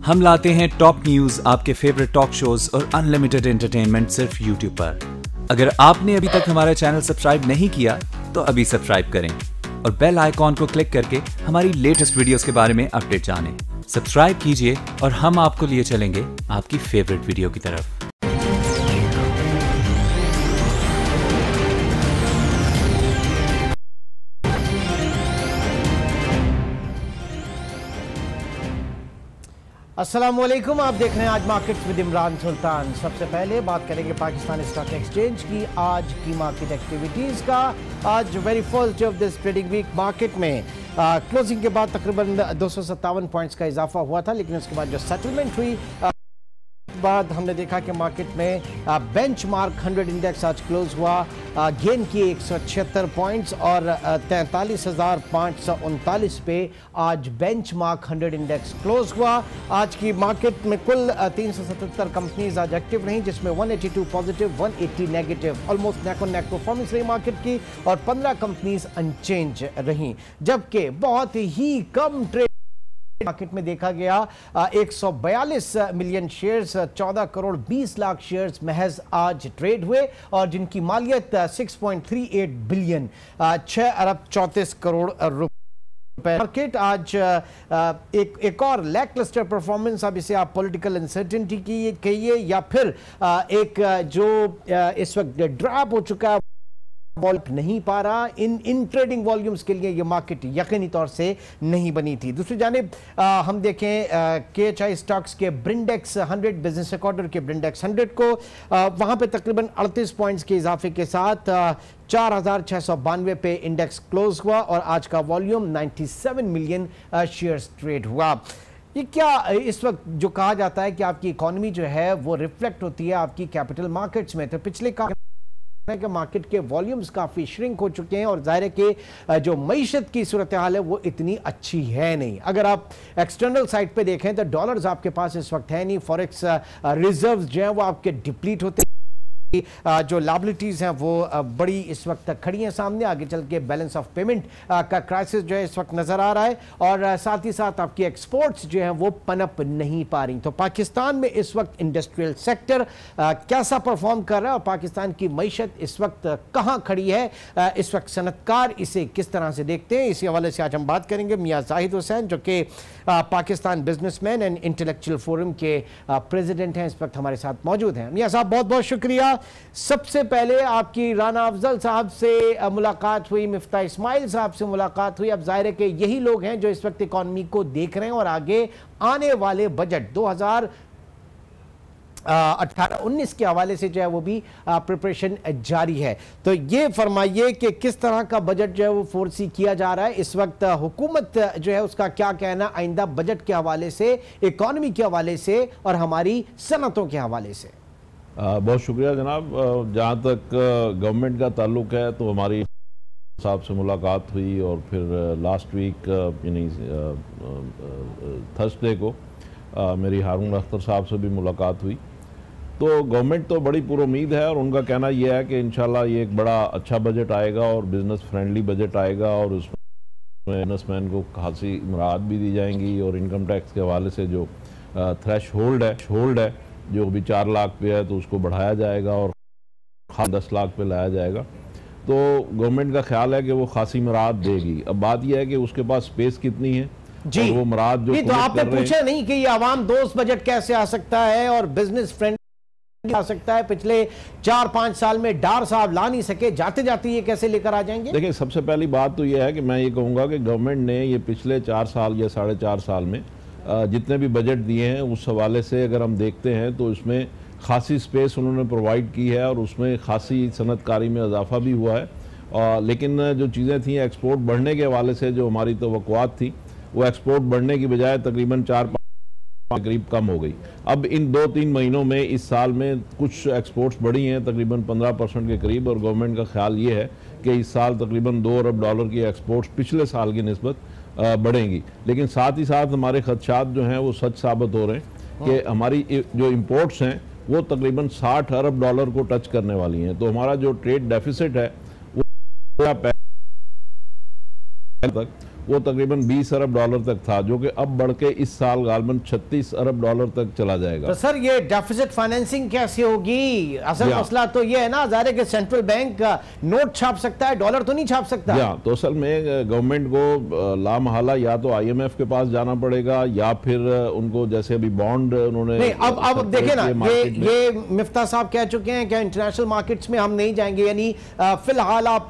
हम लाते हैं top news, आपके फेवरेट टॉक शोज और अनलिमिटेड एंटरटेनमेंट सिर्फ यूट्यूब पर। अगर आपने अभी तक हमारा चैनल सब्सक्राइब नहीं किया तो अभी सब्सक्राइब करें और बेल आइकॉन को क्लिक करके हमारी लेटेस्ट वीडियोस के बारे में अपडेट जानें। सब्सक्राइब कीजिए और हम आपको लिए चलेंगे आपकी फेवरेट वीडियो की तरफ। अस्सलामुअलैकुम, आप देख रहे हैं आज मार्केट्स विद इमरान सुल्तान। सबसे पहले बात करेंगे पाकिस्तान स्टॉक एक्सचेंज की आज की मार्केट एक्टिविटीज़ का। आज very first day of this trading week market में क्लोजिंग के बाद तकरीबन 257 पॉइंट्स का इजाफा हुआ था, लेकिन उसके बाद जो सेटलमेंट हुई बाद हमने देखा कि मार्केट में बेंचमार्क 100 इंडेक्स आज क्लोज हुआ, गेन किए 176 पॉइंट्स और 43,539 पे आज बेंचमार्क 100 इंडेक्स क्लोज हुआ। आज की मार्केट में कुल 377 कंपनीज आज एक्टिव रहीं, जिसमें 182 positive, 180 negative, almost neck on neck performance रही मार्केट की, और 15 कंपनीज अनचेंज रहीं, जबकि बहुत ही कम ट्रेड मार्केट में देखा गया। 142 million shares, 14 crore 20 lakh shares महज आज ट्रेड हुए और जिनकी मालियत 6.38 बिलियन 6 अरब 34 करोड़ रुपए। मार्केट आज एक और लैक क्लस्टर परफॉर्मेंस, अब इसे आप पॉलिटिकल अनसर्टेनिटी की कहिए या फिर एक जो इस वक्त ड्रॉप हो चुका है नहीं पा रहा, इन ट्रेडिंग वॉल्यूम्स के लिए ये मार्केट यकीनी तौर से नहीं बनी थी। दूसरी जानिब हम देखें KHI स्टॉक्स के ब्रिंडेक्स 100 बिजनेस रिकॉर्डर के ब्रिंडेक्स 100 को वहां पे तकरीबन 38 पॉइंट्स के इजाफे के साथ 4,692 पे इंडेक्स क्लोज हुआ और आज का वॉल्यूम 97 मिलियन शेयर्स ट्रेड हुआ। ये क्या इस वक्त जो कहा जाता है कि आपकी इकोनॉमी जो है वो रिफ्लेक्ट होती है आपकी कैपिटल मार्केट्स में, तो पिछले कि मार्केट के वॉल्यूम्स काफी श्रिंक हो चुके हैं और जाहिर है कि जो मईशत की सूरत हाल है वो इतनी अच्छी है नहीं। अगर आप एक्सटर्नल साइड पे देखें तो डॉलर्स आपके पास इस वक्त है नहीं, फॉरेक्स रिजर्व्स जो हैं वो आपके डिप्लीट होते हैं, जो लायबिलिटीज हैं वो बड़ी इस वक्त खड़ी हैं सामने, आगे चल के बैलेंस ऑफ पेमेंट का क्राइसिस जो है इस वक्त नजर आ रहा है और साथ ही साथ आपकी एक्सपोर्ट्स जो हैं वो पनप नहीं पा रही। तो पाकिस्तान में इस वक्त इंडस्ट्रियल सेक्टर कैसा परफॉर्म कर रहा है और पाकिस्तान की मईशत इस वक्त कहां खड़ी है, इस वक्त सनतकार इसे किस तरह से देखते हैं, इसी हवाले से आज हम बात करेंगे। मियां जाहिद हुसैन जो कि Pakistan businessman and intellectual forum के प्रेसिडेंट हैं, इस वक्त हमारे साथ मौजूद हैं। मियां साहब बहुत बहुत शुक्रिया। सबसे पहले आपकी राना अफजल साहब से मुलाकात हुई, मिफ्ता इस्माइल साहब से मुलाकात हुई। अब जाहिर है कि यही लोग हैं जो इस वक्त इकॉनमी को देख रहे हैं और आगे आने वाले बजट 2018-19 के हवाले से जो है वो भी प्रिपरेशन जारी है। तो ये फरमाइए कि किस तरह का बजट जो है वो फोरसी किया जा रहा है इस वक्त, हुकूमत जो है उसका क्या कहना आइंदा बजट के हवाले से, इकॉनमी के हवाले से और हमारी सनतों के हवाले से। बहुत शुक्रिया जनाब। जहाँ तक गवर्नमेंट का ताल्लुक है तो हमारी साहब से मुलाकात हुई और फिर लास्ट वीक यानी थर्सडे को मेरी हारून अख्तर साहब से भी मुलाकात हुई। तो गवर्नमेंट तो बड़ी पुरुमीद है और उनका कहना यह है कि इंशाल्लाह ये एक बड़ा अच्छा बजट आएगा और बिज़नेस फ्रेंडली बजट आएगा और उसमें बिजनेसमैन को खासी इमरात भी दी जाएंगी और इनकम टैक्स के हवाले से जो थ्रेश होल्ड है जो अभी 4 लाख पे है तो उसको बढ़ाया जाएगा और 10 लाख पे लाया जाएगा। तो गवर्नमेंट का ख्याल है कि वो खासी मराद देगी। अब बात यह है कि उसके पास स्पेस कितनी है जी, वो मराद जो तो आपने पूछा नहीं कि ये आवाम दोस्त बजट कैसे आ सकता है और बिजनेस फ्रेंडली आ सकता है। पिछले 4-5 साल में डार साहब ला नहीं सके, जाते जाते ये कैसे लेकर आ जाएंगे? देखिए, सबसे पहली बात तो यह है कि मैं ये कहूँगा कि गवर्नमेंट ने ये पिछले 4 साल या 4.5 साल में जितने भी बजट दिए हैं उस हवाले से अगर हम देखते हैं तो इसमें खासी स्पेस उन्होंने प्रोवाइड की है और उसमें खासी सनतकारी में इजाफा भी हुआ है। लेकिन जो चीज़ें थी एक्सपोर्ट बढ़ने के हवाले से जो हमारी तवक्कुआत थी वो एक्सपोर्ट बढ़ने की बजाय तकरीबन 4-5 करीब कम हो गई। अब इन 2-3 महीनों में इस साल में कुछ एक्सपोर्ट्स बढ़ी हैं तकरीबन 15% के करीब और गवर्नमेंट का ख्याल ये है कि इस साल तकरीबन $2 अरब की एक्सपोर्ट्स पिछले साल की निस्बत बढ़ेंगी। लेकिन साथ ही साथ हमारे खदशात जो हैं वो सच साबित हो रहे हैं कि हमारी जो इंपोर्ट्स हैं वो तकरीबन $60 अरब को टच करने वाली हैं। तो हमारा जो ट्रेड डेफिसिट है वो तक वो तकरीबन 20 अरब डॉलर तक था, जो कि अब बढ़ के इस साल गालबन 36 अरब डॉलर तक चला जाएगा। तो सर ये डेफिसिट फाइनेंसिंग कैसे होगी? असल मसला तो ये है ना ज़ाहिर है कि सेंट्रल बैंक नोट छाप सकता है, डॉलर तो नहीं छाप सकता। तो असल में गवर्नमेंट को लामहला या तो IMF के पास जाना पड़ेगा या फिर उनको जैसे अभी बॉन्ड उन्होंने नहीं, अब देखिए ना, ये मिफ्ता साहब कह चुके हैं कि इंटरनेशनल मार्केट्स में हम नहीं जाएंगे, यानी फिलहाल आप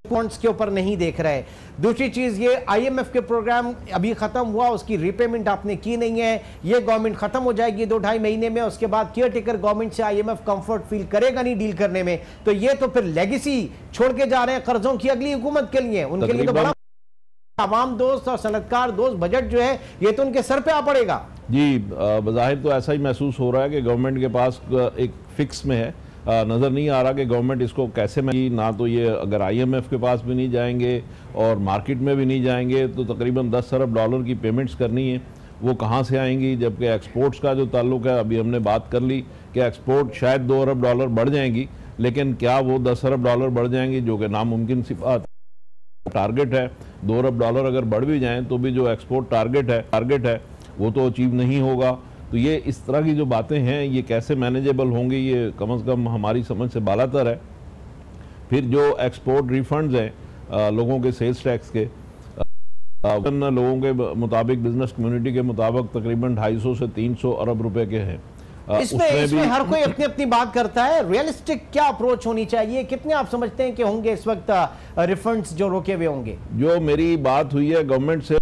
बॉन्ड्स के ऊपर नहीं देख रहे। दूसरी चीज ये IMF के प्रोग्राम अभी खत्म हुआ, उसकी रीपेमेंट आपने की नहीं है, ये गवर्नमेंट खत्म हो जाएगी 2-2.5 महीने में, उसके बाद केयर टेकर गवर्नमेंट से IMF कंफर्ट फील करेगा नहीं डील करने में, तो ये तो फिर लेगेसी छोड़ के जा रहे हैं कर्जों की अगली हुकूमत के लिए। उनके लिए तो बड़ा आवाम दोस्त और सनतकार दोस्त बजट जो है ये तो उनके सर पे आ पड़ेगा। जी, बज़ाहिर तो ऐसा ही महसूस हो रहा है कि गवर्नमेंट के पास एक फिक्स में है, नज़र नहीं आ रहा कि गवर्नमेंट इसको कैसे में, ना तो ये अगर IMF के पास भी नहीं जाएंगे और मार्केट में भी नहीं जाएंगे तो तकरीबन 10 अरब डॉलर की पेमेंट्स करनी है, वो कहाँ से आएंगी? जबकि एक्सपोर्ट्स का जो ताल्लुक है, अभी हमने बात कर ली कि एक्सपोर्ट शायद 2 अरब डॉलर बढ़ जाएंगी, लेकिन क्या वो 10 अरब डॉलर बढ़ जाएंगी, जो कि नामुमकिन सी बात। टारगेट है 2 अरब डॉलर अगर बढ़ भी जाएँ तो भी जो एक्सपोर्ट टारगेट है वो तो अचीव नहीं होगा। तो ये इस तरह की जो बातें हैं ये कैसे मैनेजेबल होंगी, ये कम से कम हमारी समझ से बालातर है। फिर जो एक्सपोर्ट रिफंड्स हैं लोगों के सेल्स टैक्स के, लोगों के मुताबिक, बिजनेस कम्युनिटी के मुताबिक तकरीबन 250 से 300 अरब रुपए के हैं। इसमें हर कोई अपनी अपनी बात करता है, रियलिस्टिक क्या अप्रोच होनी चाहिए? कितने आप समझते हैं कि होंगे इस वक्त रिफंड्स जो रोके हुए होंगे? जो मेरी बात हुई है गवर्नमेंट से,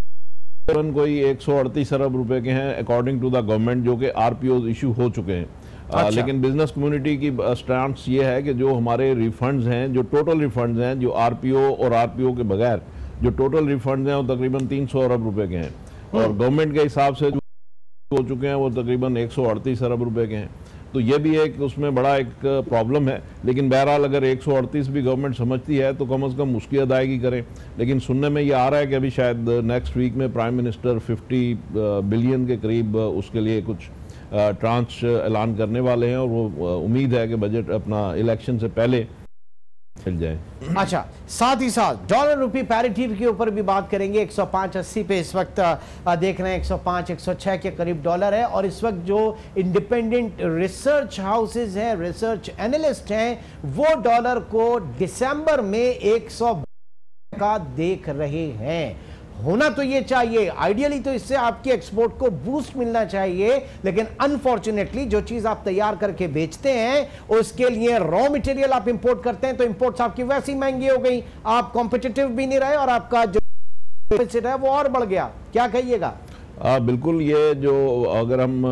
कोई 138 अरब रुपए के हैं अकॉर्डिंग टू द गवर्नमेंट, जो कि RPO इशू हो चुके हैं। अच्छा। लेकिन बिजनेस कम्युनिटी की स्टैंड ये है कि जो हमारे रिफंड्स हैं, जो टोटल रिफंड्स हैं, जो RPO और RPO के बगैर जो टोटल रिफंड्स हैं वो तकरीबन 300 अरब रुपए के हैं, और गवर्नमेंट के हिसाब से जो हो चुके हैं वो तकरीबन 138 अरब रुपए के हैं। तो ये भी एक उसमें बड़ा एक प्रॉब्लम है। लेकिन बहरहाल अगर 138 भी गवर्नमेंट समझती है तो कम से कम उसकी अदायगी करें। लेकिन सुनने में ये आ रहा है कि अभी शायद नेक्स्ट वीक में प्राइम मिनिस्टर 50 बिलियन के करीब उसके लिए कुछ ट्रांच ऐलान करने वाले हैं, और वो उम्मीद है कि बजट अपना इलेक्शन से पहले चल जाए। अच्छा, साथ ही साथ डॉलर रुपी पैरिटी के ऊपर भी बात करेंगे। 105.80 पे इस वक्त देख रहे हैं, 105-106 के करीब डॉलर है, और इस वक्त जो इंडिपेंडेंट रिसर्च हाउसेज हैं, रिसर्च एनालिस्ट हैं, वो डॉलर को दिसंबर में 100 का देख रहे हैं। होना तो ये चाहिए, आइडियली तो इससे आपके एक्सपोर्ट को बूस्ट मिलना चाहिए, लेकिन अनफॉर्चुनेटली जो चीज आप तैयार करके बेचते हैं उसके लिए रॉ मटेरियल आप इंपोर्ट करते हैं, तो इंपोर्ट्स आपकी वैसी महंगी हो गई, आप कॉम्पिटिटिव भी नहीं रहे और आपका जो डेफिसिट है वो और बढ़ गया। क्या कहिएगा? बिल्कुल, ये जो अगर हम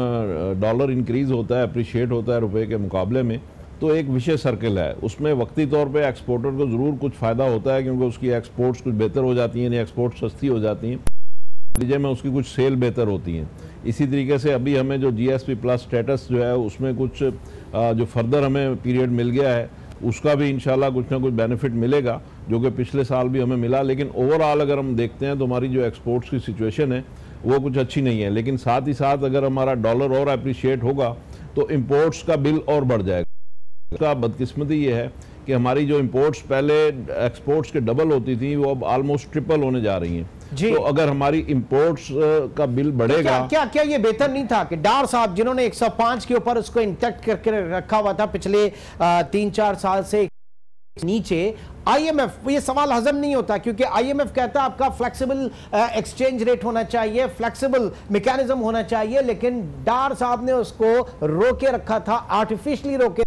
डॉलर इंक्रीज होता है, अप्रिशिएट होता है रुपए के मुकाबले में, तो एक विशेष सर्कल है, उसमें वक्ती तौर पे एक्सपोर्टर को ज़रूर कुछ फ़ायदा होता है, क्योंकि उसकी एक्सपोर्ट्स कुछ बेहतर हो जाती हैं, एक्सपोर्ट सस्ती हो जाती हैं, नतीजे में उसकी कुछ सेल बेहतर होती हैं। इसी तरीके से अभी हमें जो GSP प्लस स्टेटस जो है उसमें कुछ जो फर्दर हमें पीरियड मिल गया है उसका भी इंशाल्लाह कुछ ना कुछ बेनिफिट मिलेगा, जो कि पिछले साल भी हमें मिला। लेकिन ओवरऑल अगर हम देखते हैं तो हमारी जो एक्सपोर्ट्स की सिचुएशन है वो कुछ अच्छी नहीं है। लेकिन साथ ही साथ अगर हमारा डॉलर और अप्रिशिएट होगा तो इम्पोर्ट्स का बिल और बढ़ जाएगा। का बदकिस्मती ये है कि हमारी जो इंपोर्ट्स पहले एक्सपोर्ट्स के डबल होती थी वो अब ऑलमोस्ट ट्रिपल होने जा रही हैं। तो अगर हमारी इंपोर्ट्स का बिल बढ़ेगा, क्या ये बेहतर नहीं था कि डार साहब जिन्होंने 105 के ऊपर उसको इंटैक्ट करके रखा हुआ था पिछले 3-4 साल से नीचे, IMF, ये सवाल हजम नहीं होता क्योंकि IMF कहता है आपका फ्लेक्सिबल एक्सचेंज रेट होना चाहिए, फ्लेक्सिबल मैकेनिज्म होना चाहिए, लेकिन डार साहब ने उसको रोके रखा था, आर्टिफिशियली रोके।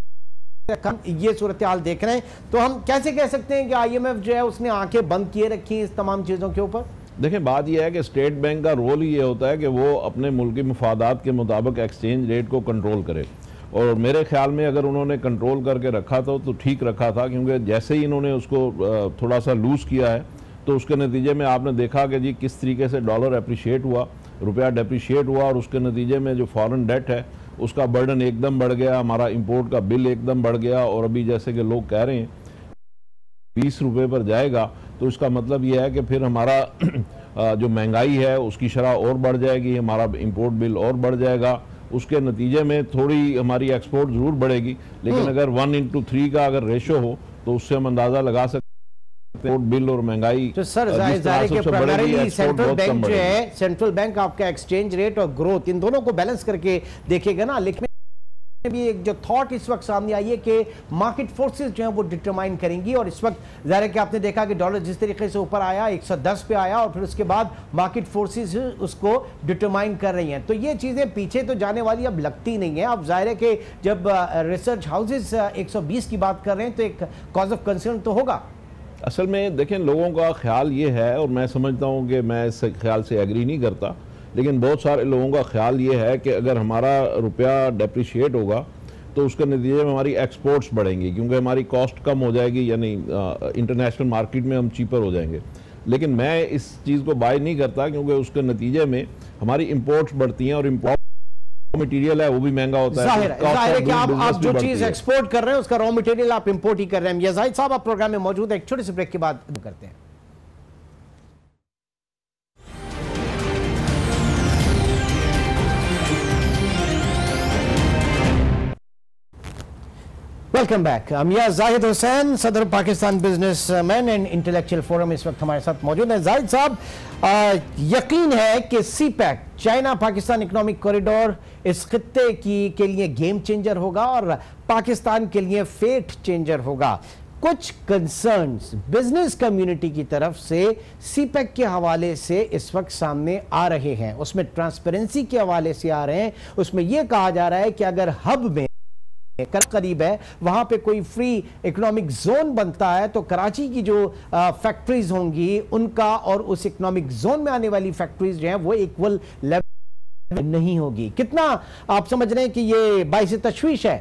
ये सूरत हाल देख रहे हैं, तो हम कैसे कह सकते हैं कि IMF जो है उसने आंखें बंद किए रखी इस तमाम चीजों के ऊपर? देखें, बात यह है कि स्टेट बैंक का रोल ही ये होता है कि वो अपने मुल्की मफादात के मुताबिक एक्सचेंज रेट को कंट्रोल करे, और मेरे ख्याल में अगर उन्होंने कंट्रोल करके रखा था तो ठीक रखा था, क्योंकि जैसे ही इन्होंने उसको थोड़ा सा लूज़ किया है तो उसके नतीजे में आपने देखा कि जी किस तरीके से डॉलर अप्रिशिएट हुआ, रुपया डेप्रिशिएट हुआ, और उसके नतीजे में जो फॉरेन डेट है उसका बर्डन एकदम बढ़ गया, हमारा इंपोर्ट का बिल एकदम बढ़ गया, और अभी जैसे कि लोग कह रहे हैं 20 रुपये पर जाएगा, तो इसका मतलब यह है कि फिर हमारा जो महंगाई है उसकी शरह और बढ़ जाएगी, हमारा इंपोर्ट बिल और बढ़ जाएगा, उसके नतीजे में थोड़ी हमारी एक्सपोर्ट ज़रूर बढ़ेगी। लेकिन अगर 1:3 का अगर रेशो हो तो उससे हम अंदाज़ा लगा सकते बिल और महंगाई। तो सर जाहिर है कि प्राइमरीली सेंट्रल बैंक जो है, सेंट्रल बैंक आपका एक्सचेंज रेट और ग्रोथ इन दोनों को बैलेंस करके देखेगा ना। लेकिन भी एक जो थॉट इस वक्त सामने आई है कि मार्केट फोर्सेस जो है वो डिटरमाइन करेंगी, और इस वक्त जाहिर है कि आपने देखा कि डॉलर जिस तरीके से ऊपर आया 110 पे आया और फिर उसके बाद मार्केट फोर्सेस उसको डिटरमाइन कर रही हैं। तो ये चीजें पीछे तो जाने वाली अब लगती नहीं है। अब जाहिर है कि जब रिसर्च हाउसेस 120 की बात कर रहे हैं तो एक कॉज ऑफ कंसर्न तो होगा। असल में देखें, लोगों का ख्याल ये है, और मैं समझता हूँ कि मैं इस ख्याल से एग्री नहीं करता, लेकिन बहुत सारे लोगों का ख्याल ये है कि अगर हमारा रुपया डेप्रिशिएट होगा तो उसके नतीजे में हमारी एक्सपोर्ट्स बढ़ेंगी, क्योंकि हमारी कॉस्ट कम हो जाएगी, यानी इंटरनेशनल मार्केट में हम चीपर हो जाएंगे। लेकिन मैं इस चीज़ को बाय नहीं करता, क्योंकि उसके नतीजे में हमारी इंपोर्ट्स बढ़ती हैं और इम्पोर्ट मटेरियल है वो भी महंगा होता है। जाहिर है कि आप जो चीज़ एक्सपोर्ट कर रहे हैं उसका रॉ मटेरियल आप इंपोर्ट ही कर रहे हैं। जाहिद साहब, आप प्रोग्राम में मौजूद है, एक छोटे से ब्रेक के बाद करते हैं। Welcome back. मियां जाहिद हुसैन, सदर Pakistan businessman and intellectual forum, इस वक्त हमारे साथ मौजूद हैं। जाहिद साहब, यकीन है कि CPEC, China Pakistan economic corridor इस खित्ते के लिए गेम चेंजर होगा और पाकिस्तान के लिए फेट चेंजर होगा। कुछ कंसर्न्स बिजनेस कम्युनिटी की तरफ से सीपैक के हवाले से इस वक्त सामने आ रहे हैं, उसमें ट्रांसपेरेंसी के हवाले से आ रहे हैं। उसमें यह कहा जा रहा है कि अगर हब में करीब है वहां पे कोई फ्री इकोनॉमिक जोन बनता है तो कराची की जो फैक्ट्रीज होंगी उनका और उस इकोनॉमिक जोन में आने वाली फैक्ट्रीज जो हैं वो इक्वल लेवल नहीं होगी। कितना आप समझ रहे हैं कि ये बाइस तशवीश है?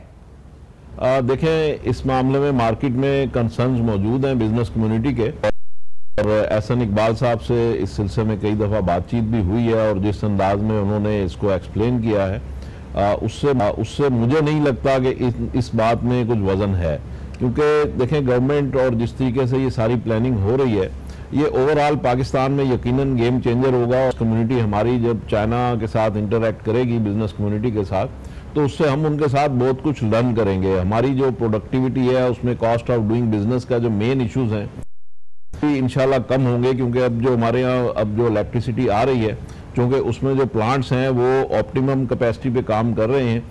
देखें, इस मामले में मार्केट में कंसर्न्स मौजूद हैं बिजनेस कम्युनिटी के, और एहसन इकबाल साहब से इस सिलसिले में कई दफ़ा बातचीत भी हुई है, और जिस अंदाज में उन्होंने इसको एक्सप्लेन किया है उससे मुझे नहीं लगता कि इस बात में कुछ वजन है। क्योंकि देखें, गवर्नमेंट और जिस तरीके से ये सारी प्लानिंग हो रही है, ये ओवरऑल पाकिस्तान में यकीनन गेम चेंजर होगा। और कम्युनिटी हमारी जब चाइना के साथ इंटरेक्ट करेगी, बिजनेस कम्युनिटी के साथ, तो उससे हम उनके साथ बहुत कुछ लर्न करेंगे। हमारी जो प्रोडक्टिविटी है उसमें कॉस्ट ऑफ डूइंग बिजनेस का जो मेन इश्यूज हैं इंशाल्लाह कम होंगे, क्योंकि अब जो हमारे यहाँ अब जो इलेक्ट्रिसिटी आ रही है, क्योंकि उसमें जो प्लांट्स हैं वो ऑप्टिमम कैपेसिटी पे काम कर रहे हैं,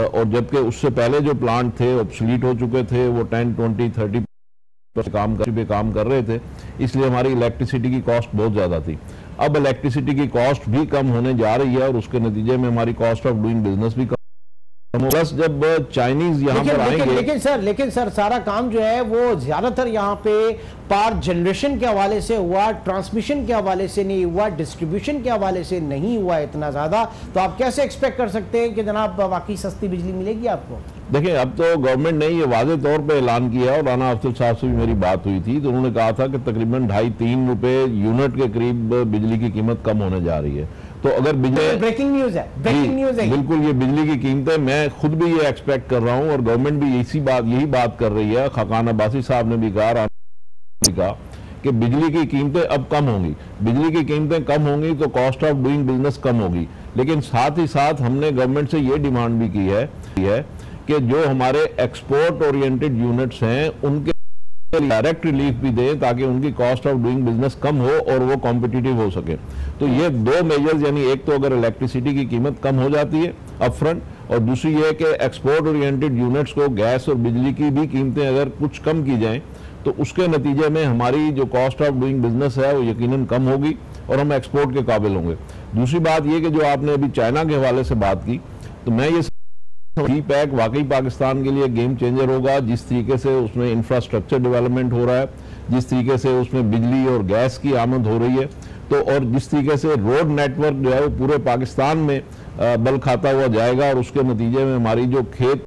और जबकि उससे पहले जो प्लांट थे ऑब्सोलीट हो चुके थे, वो 10, 20, 30 पे काम कर रहे थे, इसलिए हमारी इलेक्ट्रिसिटी की कॉस्ट बहुत ज़्यादा थी। अब इलेक्ट्रिसिटी की कॉस्ट भी कम होने जा रही है और उसके नतीजे में हमारी कॉस्ट ऑफ डूइंग बिजनेस भी प्लस जब चाइनीज यहाँ पर आएंगे। लेकिन सर सारा काम जो है वो ज्यादातर यहाँ पे पावर जनरेशन के हवाले से हुआ, ट्रांसमिशन के हवाले से नहीं हुआ, डिस्ट्रीब्यूशन के हवाले से नहीं हुआ इतना ज्यादा। तो आप कैसे एक्सपेक्ट कर सकते हैं कि जनाब वाकई सस्ती बिजली मिलेगी आपको? देखिए, अब तो गवर्नमेंट ने ये वाज़े तौर पे ऐलान किया, और राना अफजल साहब से भी मेरी बात हुई थी, तो उन्होंने कहा था कि तकरीबन 2.5-3 रुपए यूनिट के करीब बिजली की कीमत कम होने जा रही है। तो अगर बिजली, ब्रेकिंग न्यूज है, ब्रेकिंग न्यूज है बिल्कुल, ये बिजली की कीमतें मैं खुद भी ये एक्सपेक्ट कर रहा हूँ, और गवर्नमेंट भी यही बात कर रही है। खाकान अब्बासी साहब ने भी कहा कि बिजली की कीमतें अब कम होंगी। बिजली की कीमतें कम होंगी तो कॉस्ट ऑफ डूइंग बिजनेस कम होगी। लेकिन साथ ही साथ हमने गवर्नमेंट से ये डिमांड भी की है कि जो हमारे एक्सपोर्ट ओरिएंटेड यूनिट्स हैं उनके डायरेक्ट रिलीफ भी दें, ताकि उनकी कॉस्ट ऑफ डूइंग बिजनेस कम हो और वो कॉम्पिटिटिव हो सके। तो ये दो मेजर्स, यानी एक तो अगर इलेक्ट्रिसिटी की कीमत कम हो जाती है अपफ्रंट, और दूसरी ये कि एक्सपोर्ट ओरिएंटेड यूनिट्स को, गैस और बिजली की भी कीमतें अगर कुछ कम की जाएं, तो उसके नतीजे में हमारी जो कॉस्ट ऑफ डूइंग बिजनेस है वो यकीनन कम होगी और हम एक्सपोर्ट के काबिल होंगे। दूसरी बात ये कि जो आपने अभी चाइना के हवाले से बात की, तो मैं ये सीपैक वाकई पाकिस्तान के लिए गेम चेंजर होगा। जिस तरीके से उसमें इंफ्रास्ट्रक्चर डेवलपमेंट हो रहा है, जिस तरीके से उसमें बिजली और गैस की आमद हो रही है, तो और जिस तरीके से रोड नेटवर्क जो है वो पूरे पाकिस्तान में बल खाता हुआ जाएगा, और उसके नतीजे में हमारी जो खेत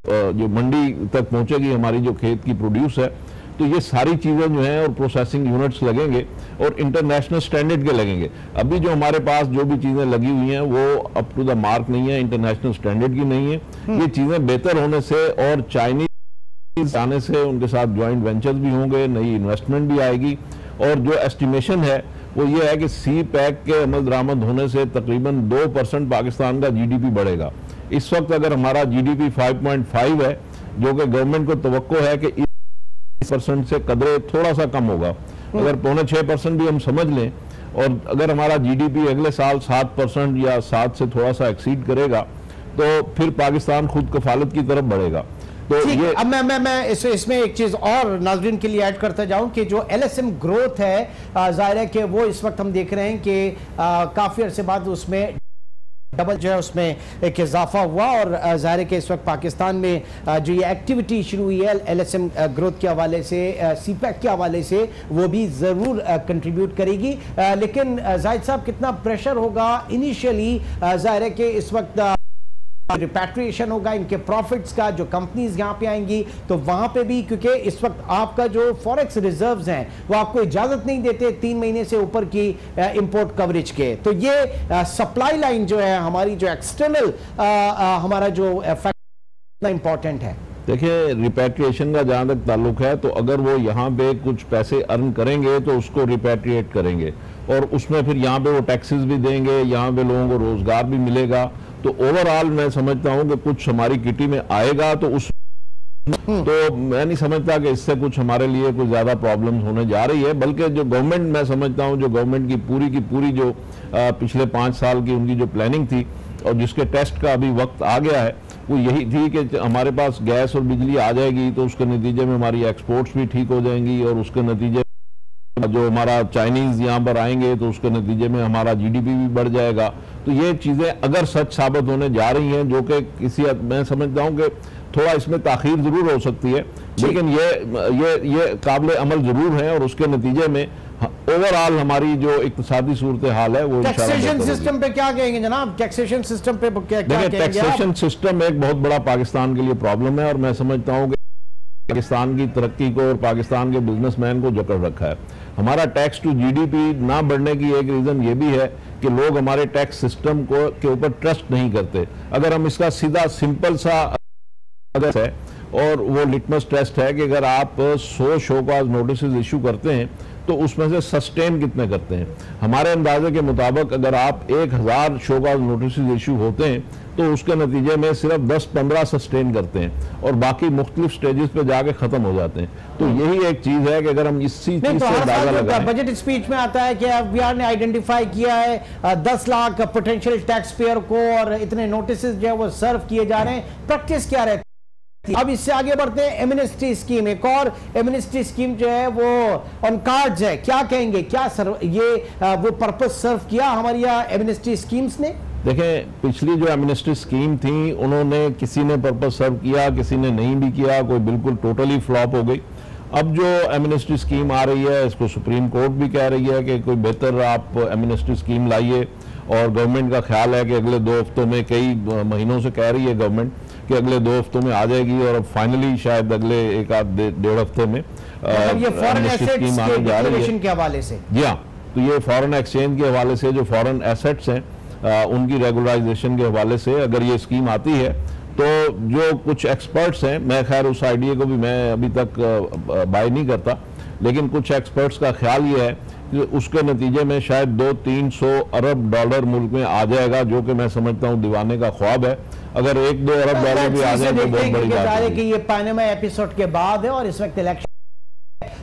जो मंडी तक पहुंचेगी, हमारी जो खेत की प्रोड्यूस है, तो ये सारी चीज़ें जो हैं और प्रोसेसिंग यूनिट्स लगेंगे और इंटरनेशनल स्टैंडर्ड के लगेंगे। अभी जो हमारे पास जो भी चीज़ें लगी हुई हैं वो अप टू द मार्क नहीं है, इंटरनेशनल स्टैंडर्ड की नहीं है। ये चीज़ें बेहतर होने से और चाइनीज आने से उनके साथ ज्वाइंट वेंचर्स भी होंगे, नई इन्वेस्टमेंट भी आएगी, और जो एस्टिमेशन है वो ये है कि सीपैक के अमल दरामद होने से तकरीबन 2% पाकिस्तान का GDP बढ़ेगा। इस वक्त अगर हमारा GDP 5.5 है, जो कि गवर्नमेंट को तवक्को है कि 6% से कदरे थोड़ा सा कम होगा। अगर 5.6% भी हम समझ लें और अगर हमारा जीडीपी अगले साल 7% या 7 से थोड़ा सा एक्सीड करेगा तो फिर पाकिस्तान खुद कफालत की तरफ बढ़ेगा। तो ये अब मैं इसमें एक चीज और नाज़रीन के लिए ऐड करता जाऊं कि जो एलएसएम ग्रोथ है, जाहिर है कि वो इस वक्त हम देख रहे हैं कि काफी अरसे बाद उसमें डबल जो है उसमें एक इजाफा हुआ और जाहिर है कि इस वक्त पाकिस्तान में जो ये एक्टिविटी शुरू हुई है एलएसएम ग्रोथ के हवाले से, सीपैक के हवाले से, वो भी ज़रूर कंट्रीब्यूट करेगी। लेकिन जाहिद साहब कितना प्रेशर होगा इनिशियली, जाहिर है कि इस वक्त रिपैट्रिएशन होगा इनके प्रॉफिट्स का, जो कंपनीज यहां पे आएंगी तो वहां पे भी, क्योंकि इस वक्त आपका जो फॉरेक्स रिजर्व्स हैं वो आपको इजाजत नहीं देते 3 महीने से ऊपर की इंपोर्ट कवरेज के। तो ये सप्लाई लाइन जो है हमारी, जो एक्सटर्नल हमारा जो फैक्टर इंपॉर्टेंट है। देखिए, रिपैट्रिएशन का जहां तक ताल्लुक है तो अगर वो यहाँ पे कुछ पैसे अर्न करेंगे तो उसको रिपैट्रिएट करेंगे और उसमें फिर यहाँ पे वो टैक्सेस भी देंगे, यहाँ पे लोगों को रोजगार भी मिलेगा। तो ओवरऑल मैं समझता हूँ कि कुछ हमारी किटी में आएगा तो उस तो मैं नहीं समझता कि इससे कुछ हमारे लिए कोई ज्यादा प्रॉब्लम्स होने जा रही है, बल्कि जो गवर्नमेंट, मैं समझता हूँ जो गवर्नमेंट की पूरी जो पिछले 5 साल की उनकी जो प्लानिंग थी और जिसके टेस्ट का अभी वक्त आ गया है वो यही थी कि हमारे पास गैस और बिजली आ जाएगी तो उसके नतीजे में हमारी एक्सपोर्ट्स भी ठीक हो जाएंगी और उसके नतीजे जो हमारा चाइनीज यहाँ पर आएंगे तो उसके नतीजे में हमारा जीडीपी भी बढ़ जाएगा। तो ये चीजें अगर सच साबित होने जा रही हैं, जो कि किसी मैं समझता हूँ कि थोड़ा इसमें ताखीर जरूर हो सकती है, लेकिन ये काबिल अमल जरूर है और उसके नतीजे में ओवरऑल हमारी जो इक्तिसादी सूरत हाल है वो टैक्सेशन सिस्टम पे क्या कहेंगे जनाब? टैक्सेशन सिस्टम पे क्या कहेंगे? टैक्सेशन सिस्टम एक बहुत बड़ा पाकिस्तान के लिए प्रॉब्लम है और मैं समझता हूँ कि पाकिस्तान की तरक्की को और पाकिस्तान के बिजनेसमैन को जकड़ रखा है। हमारा टैक्स टू जीडीपी ना बढ़ने की एक रीजन ये भी है कि लोग हमारे टैक्स सिस्टम को के ऊपर ट्रस्ट नहीं करते। अगर हम इसका सीधा सिंपल सा है और वो लिटमस टेस्ट है कि अगर आप 100 शो कॉज नोटिस इशू करते हैं तो उसमें से सस्टेन कितने करते हैं। हमारे अंदाजे के मुताबिक अगर आप 1000 शो कॉज नोटिस इशू होते हैं तो उसके नतीजे में सिर्फ 10-15 सस्टेन करते हैं और बाकी मुख्तलिफ स्टेजेस पे जाके खत्म हो जाते हैं। तो यही एक चीज है कि अगर हम इसी चीज से अंदाजा लगाएं। बजट स्पीच में आता है कि एफबीआर ने आइडेंटिफाई किया है 10 लाख पोटेंशियल टैक्स पेयर को और इतने नोटिस जो है वो सर्व किए जा रहे हैं। प्रैक्टिस क्या रहती है? अब इससे आगे बढ़ते हैं, एमनेस्टी स्कीम, एक और एमनेस्टी स्कीम जो है वो ऑन कार्ड्स है, क्या कहेंगे? क्या वो पर्पस सर्व किया हमारी एमनेस्टी स्कीम्स ने? देखें, पिछली जो एमनेस्टी स्कीम थी उन्होंने किसी ने पर्पस सर्व किया, किसी ने नहीं भी किया, कोई बिल्कुल टोटली फ्लॉप हो गई। अब जो एमनेस्टी स्कीम आ रही है इसको सुप्रीम कोर्ट भी कह रही है कि कोई बेहतर आप एमनेस्टी स्कीम लाइए और गवर्नमेंट का ख्याल है कि अगले 2 हफ्तों में, कई महीनों से कह रही है गवर्नमेंट कि अगले 2 हफ्तों में आ जाएगी और अब फाइनली शायद अगले 1-1.5 हफ्ते में ये फॉरेन एसेट्स के डिक्लेरेशन के हवाले से। जी हाँ, तो ये फॉरेन एक्सचेंज के हवाले से जो फॉरेन एसेट्स हैं उनकी रेगुलराइजेशन के हवाले से अगर ये स्कीम आती है तो जो कुछ एक्सपर्ट्स हैं, मैं खैर उस आइडिया को भी मैं अभी तक बाय नहीं करता, लेकिन कुछ एक्सपर्ट्स का ख्याल ये है कि उसके नतीजे में शायद 200-300 अरब डॉलर मुल्क में आ जाएगा, जो कि मैं समझता हूँ दीवाने का ख्वाब है। अगर 1-2 अरब डॉलर भी आ जाए तो बहुत बड़ी बात है कि ये पानामा एपिसोड के बाद है और इस वक्त इलेक्शन,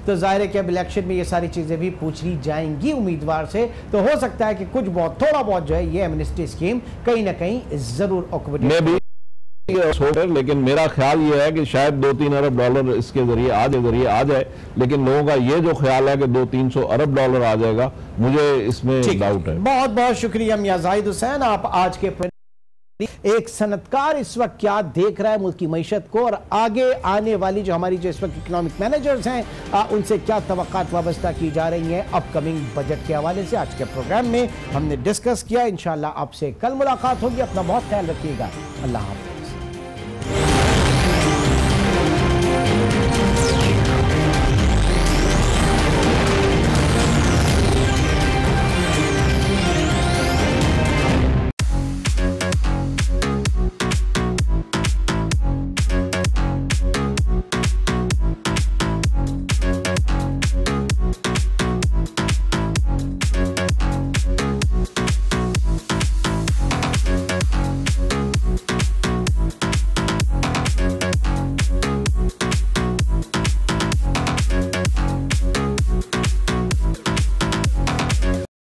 तो जाहिर है कि अब इलेक्शन में ये सारी चीजें भी पूछ ली जाएंगी उम्मीदवार से। तो हो सकता है कि कुछ बहुत थोड़ा बहुत जो है ये एमनेस्टी स्कीम कहीं ना कहीं जरूर मैं भी, लेकिन मेरा ख्याल ये है कि शायद 2-3 अरब डॉलर इसके जरिए आ जाए, लेकिन लोगों का ये जो ख्याल है कि 200-300 अरब डॉलर आ जाएगा, मुझे इसमें डाउट है। बहुत बहुत शुक्रिया मियां जाहिद हुसैन। आप आज के एक सनतकार इस वक्त क्या देख रहा है मुल्क की मईशत को और आगे आने वाली जो हमारी जो इस वक्त इकोनॉमिक मैनेजर्स हैं उनसे क्या तवक्कात वाबस्ता की जा रही हैं अपकमिंग बजट के हवाले से आज के प्रोग्राम में हमने डिस्कस किया। इंशाल्लाह आपसे कल मुलाकात होगी। अपना बहुत ख्याल रखिएगा। अल्लाह हाफ़िज़।